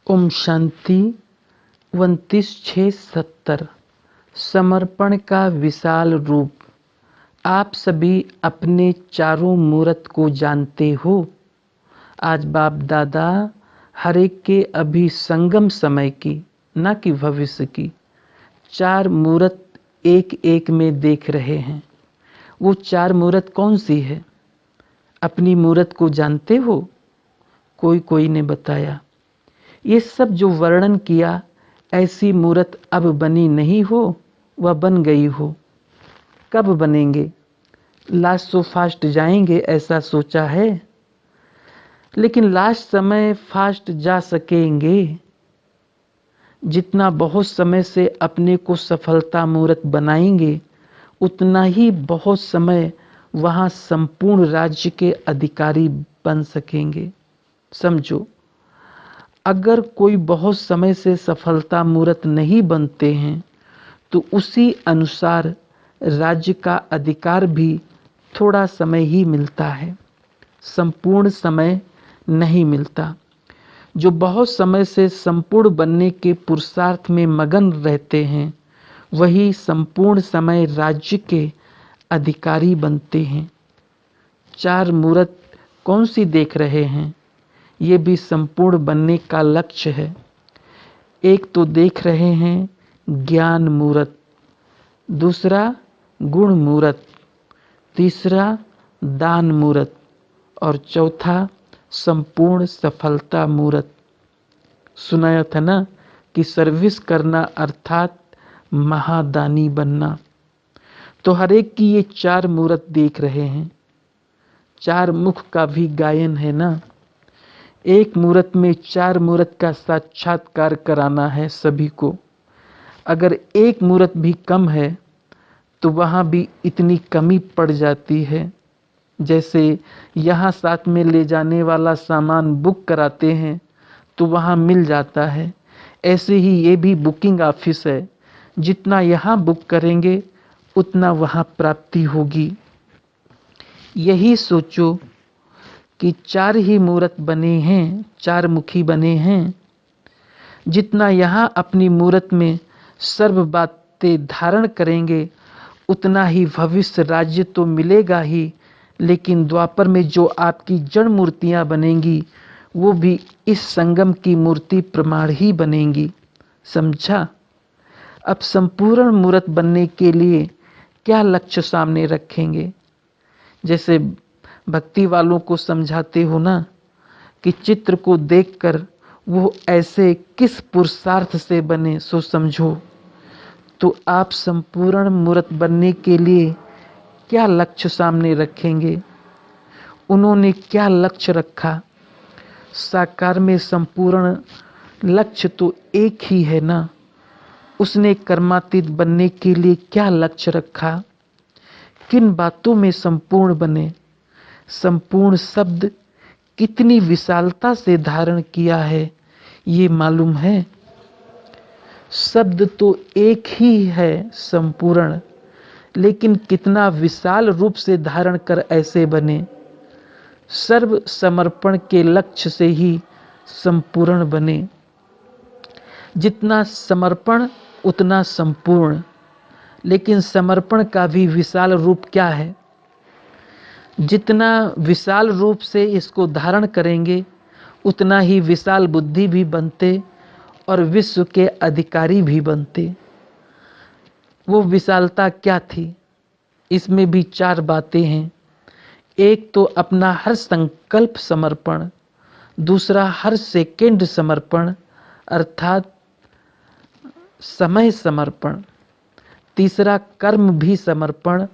ओम शांति 29/6/70। समर्पण का विशाल रूप। आप सभी अपने चारों मूर्त को जानते हो। आज बाप दादा हर एक के अभी संगम समय की, न कि भविष्य की, चार मूर्त एक एक में देख रहे हैं। वो चार मूर्त कौन सी है? अपनी मूर्त को जानते हो? कोई ने बताया। ये सब जो वर्णन किया, ऐसी मूर्त अब बनी नहीं हो, वह बन गई हो। कब बनेंगे? लास्ट सो फास्ट जाएंगे, ऐसा सोचा है। लेकिन लास्ट समय फास्ट जा सकेंगे? जितना बहुत समय से अपने को सफलता मूर्त बनाएंगे, उतना ही बहुत समय वहाँ संपूर्ण राज्य के अधिकारी बन सकेंगे। समझो, अगर कोई बहुत समय से सफलता मूर्त नहीं बनते हैं, तो उसी अनुसार राज्य का अधिकार भी थोड़ा समय ही मिलता है, संपूर्ण समय नहीं मिलता। जो बहुत समय से संपूर्ण बनने के पुरुषार्थ में मगन रहते हैं, वही संपूर्ण समय राज्य के अधिकारी बनते हैं। चार मूर्त कौन सी देख रहे हैं? ये भी संपूर्ण बनने का लक्ष्य है। एक तो देख रहे हैं ज्ञान मूर्त, दूसरा गुण मूर्त, तीसरा दान मूर्त और चौथा संपूर्ण सफलता मूर्त। सुनाया था ना कि सर्विस करना अर्थात महादानी बनना। तो हर एक की ये चार मूर्त देख रहे हैं। चार मुख का भी गायन है ना। एक मूर्त में चार मूर्त का साक्षात्कार कराना है सभी को। अगर एक मूर्त भी कम है, तो वहाँ भी इतनी कमी पड़ जाती है। जैसे यहाँ साथ में ले जाने वाला सामान बुक कराते हैं, तो वहाँ मिल जाता है। ऐसे ही ये भी बुकिंग ऑफिस है। जितना यहाँ बुक करेंगे, उतना वहाँ प्राप्ति होगी। यही सोचो कि चार ही मूर्त बने हैं, चार मुखी बने हैं। जितना यहाँ अपनी मूर्त में सर्व बातें धारण करेंगे, उतना ही भविष्य राज्य तो मिलेगा ही, लेकिन द्वापर में जो आपकी जड़ मूर्तियाँ बनेंगी, वो भी इस संगम की मूर्ति प्रमाण ही बनेंगी। समझा? अब संपूर्ण मूर्त बनने के लिए क्या लक्ष्य सामने रखेंगे? जैसे भक्ति वालों को समझाते हो ना कि चित्र को देखकर वो ऐसे किस पुरुषार्थ से बने, सो समझो। तो आप संपूर्ण मूर्त बनने के लिए क्या लक्ष्य सामने रखेंगे? उन्होंने क्या लक्ष्य रखा? साकार में संपूर्ण लक्ष्य तो एक ही है ना। उसने कर्मातीत बनने के लिए क्या लक्ष्य रखा? किन बातों में संपूर्ण बने? संपूर्ण शब्द कितनी विशालता से धारण किया है, ये मालूम है? शब्द तो एक ही है संपूर्ण, लेकिन कितना विशाल रूप से धारण कर ऐसे बने। सर्व समर्पण के लक्ष्य से ही संपूर्ण बने। जितना समर्पण उतना संपूर्ण। लेकिन समर्पण का भी विशाल रूप क्या है? जितना विशाल रूप से इसको धारण करेंगे, उतना ही विशाल बुद्धि भी बनते और विश्व के अधिकारी भी बनते। वो विशालता क्या थी? इसमें भी चार बातें हैं। एक तो अपना हर संकल्प समर्पण, दूसरा हर सेकंड समर्पण अर्थात समय समर्पण, तीसरा कर्म भी समर्पण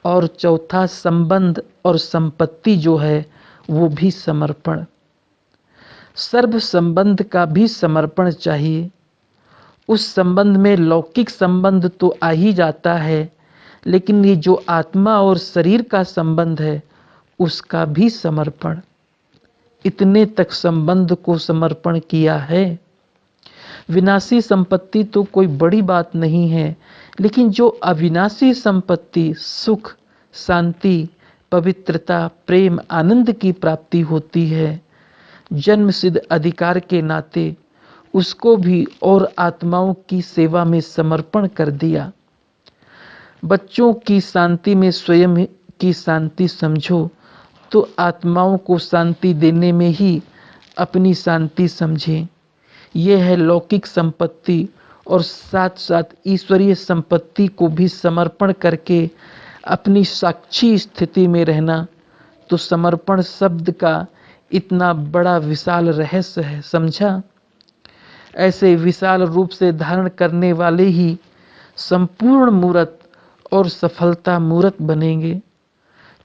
और चौथा संबंध और संपत्ति जो है वो भी समर्पण। सर्व संबंध का भी समर्पण चाहिए। उस संबंध में लौकिक संबंध तो आ ही जाता है, लेकिन ये जो आत्मा और शरीर का संबंध है, उसका भी समर्पण। इतने तक संबंध को समर्पण किया है। विनाशी संपत्ति तो कोई बड़ी बात नहीं है, लेकिन जो अविनाशी संपत्ति, सुख, शांति, पवित्रता, प्रेम, आनंद की प्राप्ति होती है, जन्म सिद्ध अधिकार के नाते, उसको भी और आत्माओं की सेवा में समर्पण कर दिया। बच्चों की शांति में स्वयं की शांति समझो तो आत्माओं को शांति देने में ही अपनी शांति समझें। यह है लौकिक संपत्ति और साथ साथ ईश्वरीय संपत्ति को भी समर्पण करके अपनी साक्षी स्थिति में रहना। तो समर्पण शब्द का इतना बड़ा विशाल रहस्य है, समझा। ऐसे विशाल रूप से धारण करने वाले ही संपूर्ण मूर्त और सफलता मूर्त बनेंगे।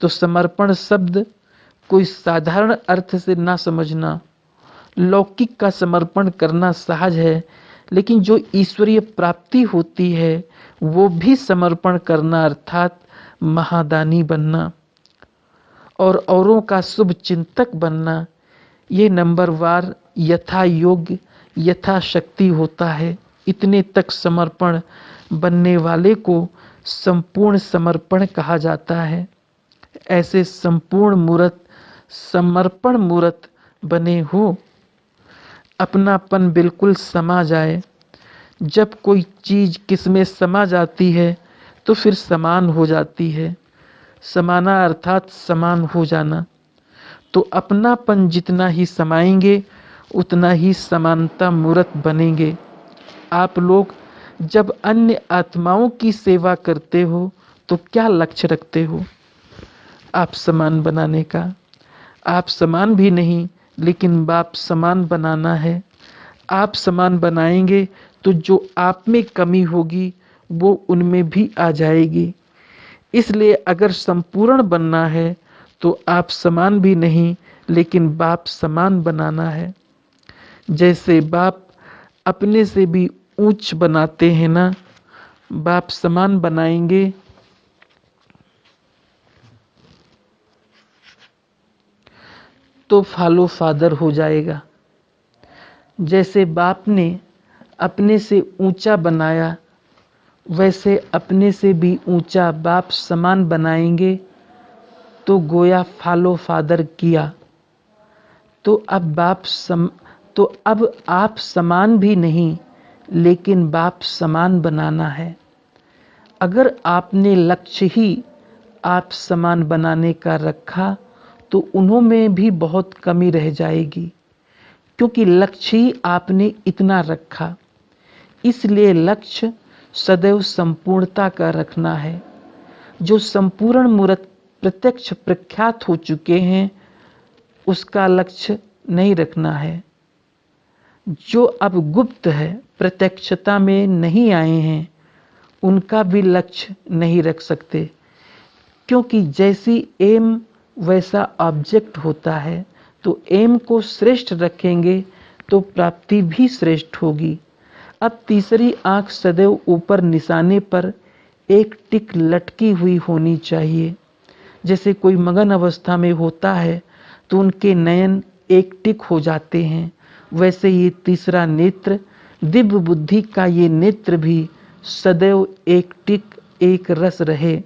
तो समर्पण शब्द कोई साधारण अर्थ से ना समझना। लौकिक का समर्पण करना सहज है, लेकिन जो ईश्वरीय प्राप्ति होती है वो भी समर्पण करना अर्थात महादानी बनना और औरों का शुभ चिंतक बनना, ये नंबरवार यथा योग्य यथाशक्ति होता है। इतने तक समर्पण बनने वाले को संपूर्ण समर्पण कहा जाता है। ऐसे संपूर्ण मूर्त समर्पण मूर्त बने हो। अपनापन बिल्कुल समा जाए। जब कोई चीज किसमें समा जाती है तो फिर समान हो जाती है। समाना अर्थात समान हो जाना। तो अपनापन जितना ही समाएंगे उतना ही समानता मूर्त बनेंगे। आप लोग जब अन्य आत्माओं की सेवा करते हो तो क्या लक्ष्य रखते हो? आप समान बनाने का। आप समान भी नहीं, लेकिन बाप समान बनाना है। आप समान बनाएंगे तो जो आप में कमी होगी वो उनमें भी आ जाएगी। इसलिए अगर संपूर्ण बनना है तो आप समान भी नहीं, लेकिन बाप समान बनाना है। जैसे बाप अपने से भी ऊंच बनाते हैं ना, बाप समान बनाएंगे तो फॉलो फादर हो जाएगा। जैसे बाप ने अपने से ऊंचा बनाया, वैसे अपने से भी ऊंचा बाप समान बनाएंगे तो गोया फॉलो फादर किया। तो अब आप समान भी नहीं, लेकिन बाप समान बनाना है। अगर आपने लक्ष्य ही आप समान बनाने का रखा तो उन्हों में भी बहुत कमी रह जाएगी, क्योंकि लक्ष्य ही आपने इतना रखा। इसलिए लक्ष्य सदैव संपूर्णता का रखना है। जो संपूर्ण मूर्त प्रत्यक्ष प्रख्यात हो चुके हैं उसका लक्ष्य नहीं रखना है। जो अब गुप्त है, प्रत्यक्षता में नहीं आए हैं, उनका भी लक्ष्य नहीं रख सकते, क्योंकि जैसी एम वैसा ऑब्जेक्ट होता है। तो एम को श्रेष्ठ रखेंगे तो प्राप्ति भी श्रेष्ठ होगी। अब तीसरी आंख सदैव ऊपर निशाने पर एक टिक लटकी हुई होनी चाहिए। जैसे कोई मगन अवस्था में होता है तो उनके नयन एक टिक हो जाते हैं, वैसे ये तीसरा नेत्र दिव्य बुद्धि का ये नेत्र भी सदैव एक टिक एक रस रहे।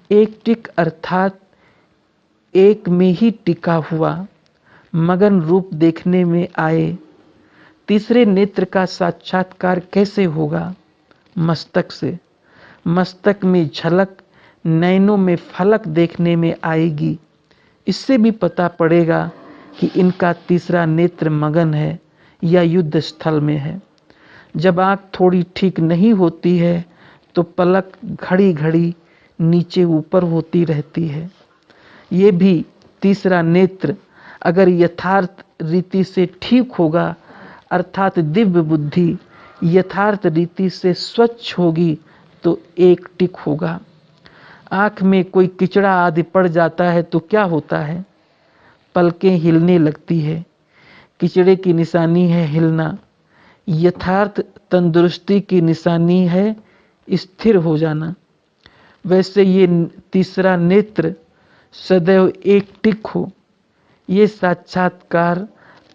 एक टिक अर्थात एक में ही टिका हुआ मगन रूप देखने में आए। तीसरे नेत्र का साक्षात्कार कैसे होगा? मस्तक से। मस्तक में झलक, नैनों में फलक देखने में आएगी। इससे भी पता पड़ेगा कि इनका तीसरा नेत्र मगन है या युद्ध स्थल में है। जब आँख थोड़ी ठीक नहीं होती है तो पलक घड़ी घड़ी नीचे ऊपर होती रहती है। ये भी तीसरा नेत्र अगर यथार्थ रीति से ठीक होगा, अर्थात दिव्य बुद्धि यथार्थ रीति से स्वच्छ होगी तो एक टिक होगा। आँख में कोई किचड़ा आदि पड़ जाता है तो क्या होता है? पलकें हिलने लगती है। किचड़े की निशानी है हिलना। यथार्थ तंदुरुस्ती की निशानी है स्थिर हो जाना। वैसे ये तीसरा नेत्र सदैव एक टिक हो। ये साक्षात्कार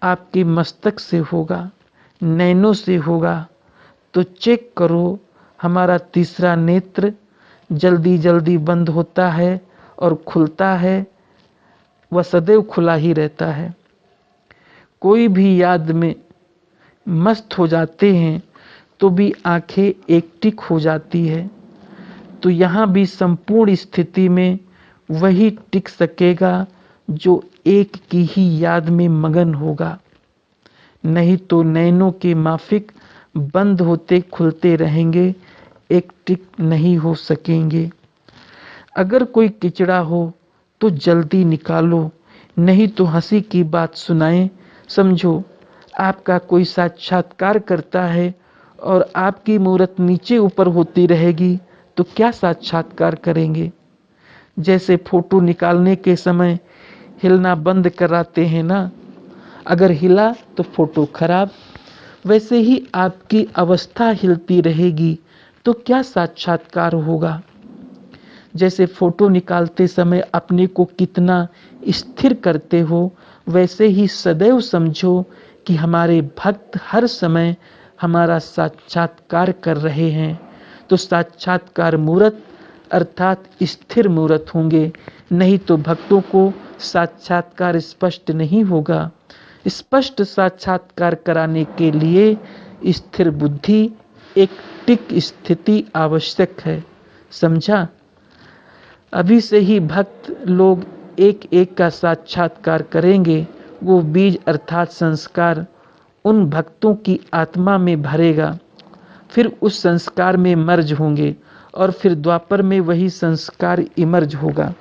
आपके मस्तक से होगा, नैनों से होगा। तो चेक करो, हमारा तीसरा नेत्र जल्दी जल्दी बंद होता है और खुलता है, वह सदैव खुला ही रहता है। कोई भी याद में मस्त हो जाते हैं तो भी आंखें एकटिक हो जाती है। तो यहाँ भी संपूर्ण स्थिति में वही टिक सकेगा जो एक की ही याद में मगन होगा, नहीं तो नैनों के माफिक बंद होते खुलते रहेंगे, एक टिक नहीं हो सकेंगे। अगर कोई किचड़ा हो तो जल्दी निकालो, नहीं तो हंसी की बात सुनाएं। समझो, आपका कोई साक्षात्कार करता है और आपकी मूरत नीचे ऊपर होती रहेगी तो क्या साक्षात्कार करेंगे? जैसे फोटो निकालने के समय हिलना बंद कराते हैं ना, अगर हिला तो फोटो खराब। वैसे ही आपकी अवस्था हिलती रहेगी तो क्या साक्षात्कार होगा? जैसे फोटो निकालते समय अपने को कितना स्थिर करते हो, वैसे ही सदैव समझो कि हमारे भक्त हर समय हमारा साक्षात्कार कर रहे हैं। तो साक्षात्कार मूर्त अर्थात स्थिर मूर्त होंगे, नहीं तो भक्तों को साक्षात्कार स्पष्ट नहीं होगा। स्पष्ट साक्षात्कार कराने के लिए स्थिर बुद्धि, एक टिक स्थिति आवश्यक है। समझा? अभी से ही भक्त लोग एक एक का साक्षात्कार करेंगे, वो बीज अर्थात संस्कार उन भक्तों की आत्मा में भरेगा, फिर उस संस्कार में मर्ज होंगे और फिर द्वापर में वही संस्कार इमर्ज होगा।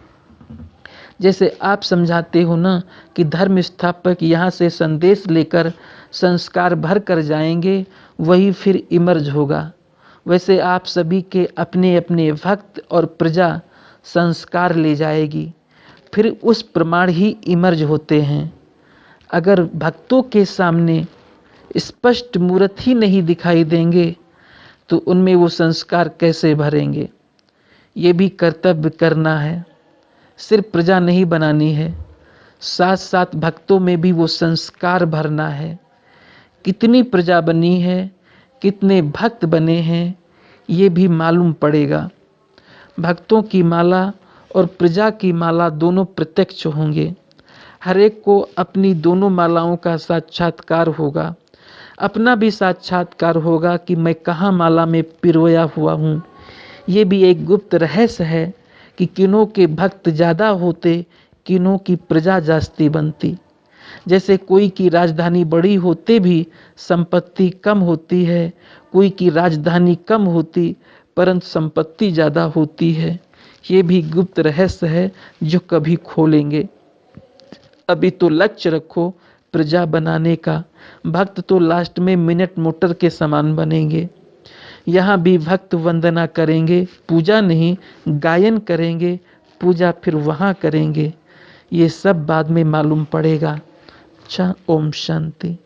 जैसे आप समझाते हो ना कि धर्म स्थापक यहाँ से संदेश लेकर संस्कार भर कर जाएंगे, वही फिर इमर्ज होगा। वैसे आप सभी के अपने अपने भक्त और प्रजा संस्कार ले जाएगी, फिर उस प्रमाण ही इमर्ज होते हैं। अगर भक्तों के सामने स्पष्ट मूर्त ही नहीं दिखाई देंगे तो उनमें वो संस्कार कैसे भरेंगे? ये भी कर्तव्य करना है, सिर्फ प्रजा नहीं बनानी है, साथ साथ भक्तों में भी वो संस्कार भरना है। कितनी प्रजा बनी है, कितने भक्त बने हैं, ये भी मालूम पड़ेगा। भक्तों की माला और प्रजा की माला दोनों प्रत्यक्ष होंगे। हर एक को अपनी दोनों मालाओं का साक्षात्कार होगा। अपना भी साक्षात्कार होगा कि मैं कहाँ माला में पिरोया हुआ हूँ। ये भी एक गुप्त रहस्य है कि किन्हों के भक्त ज़्यादा होते, किन्हों की प्रजा जास्ती बनती। जैसे कोई की राजधानी बड़ी होते भी संपत्ति कम होती है, कोई की राजधानी कम होती परंतु संपत्ति ज़्यादा होती है। ये भी गुप्त रहस्य है जो कभी खोलेंगे। अभी तो लक्ष्य रखो प्रजा बनाने का, भक्त तो लास्ट में मिनट मोटर के समान बनेंगे। यहाँ भी भक्त वंदना करेंगे, पूजा नहीं, गायन करेंगे, पूजा फिर वहाँ करेंगे। ये सब बाद में मालूम पड़ेगा। अच्छा, ओम शांति।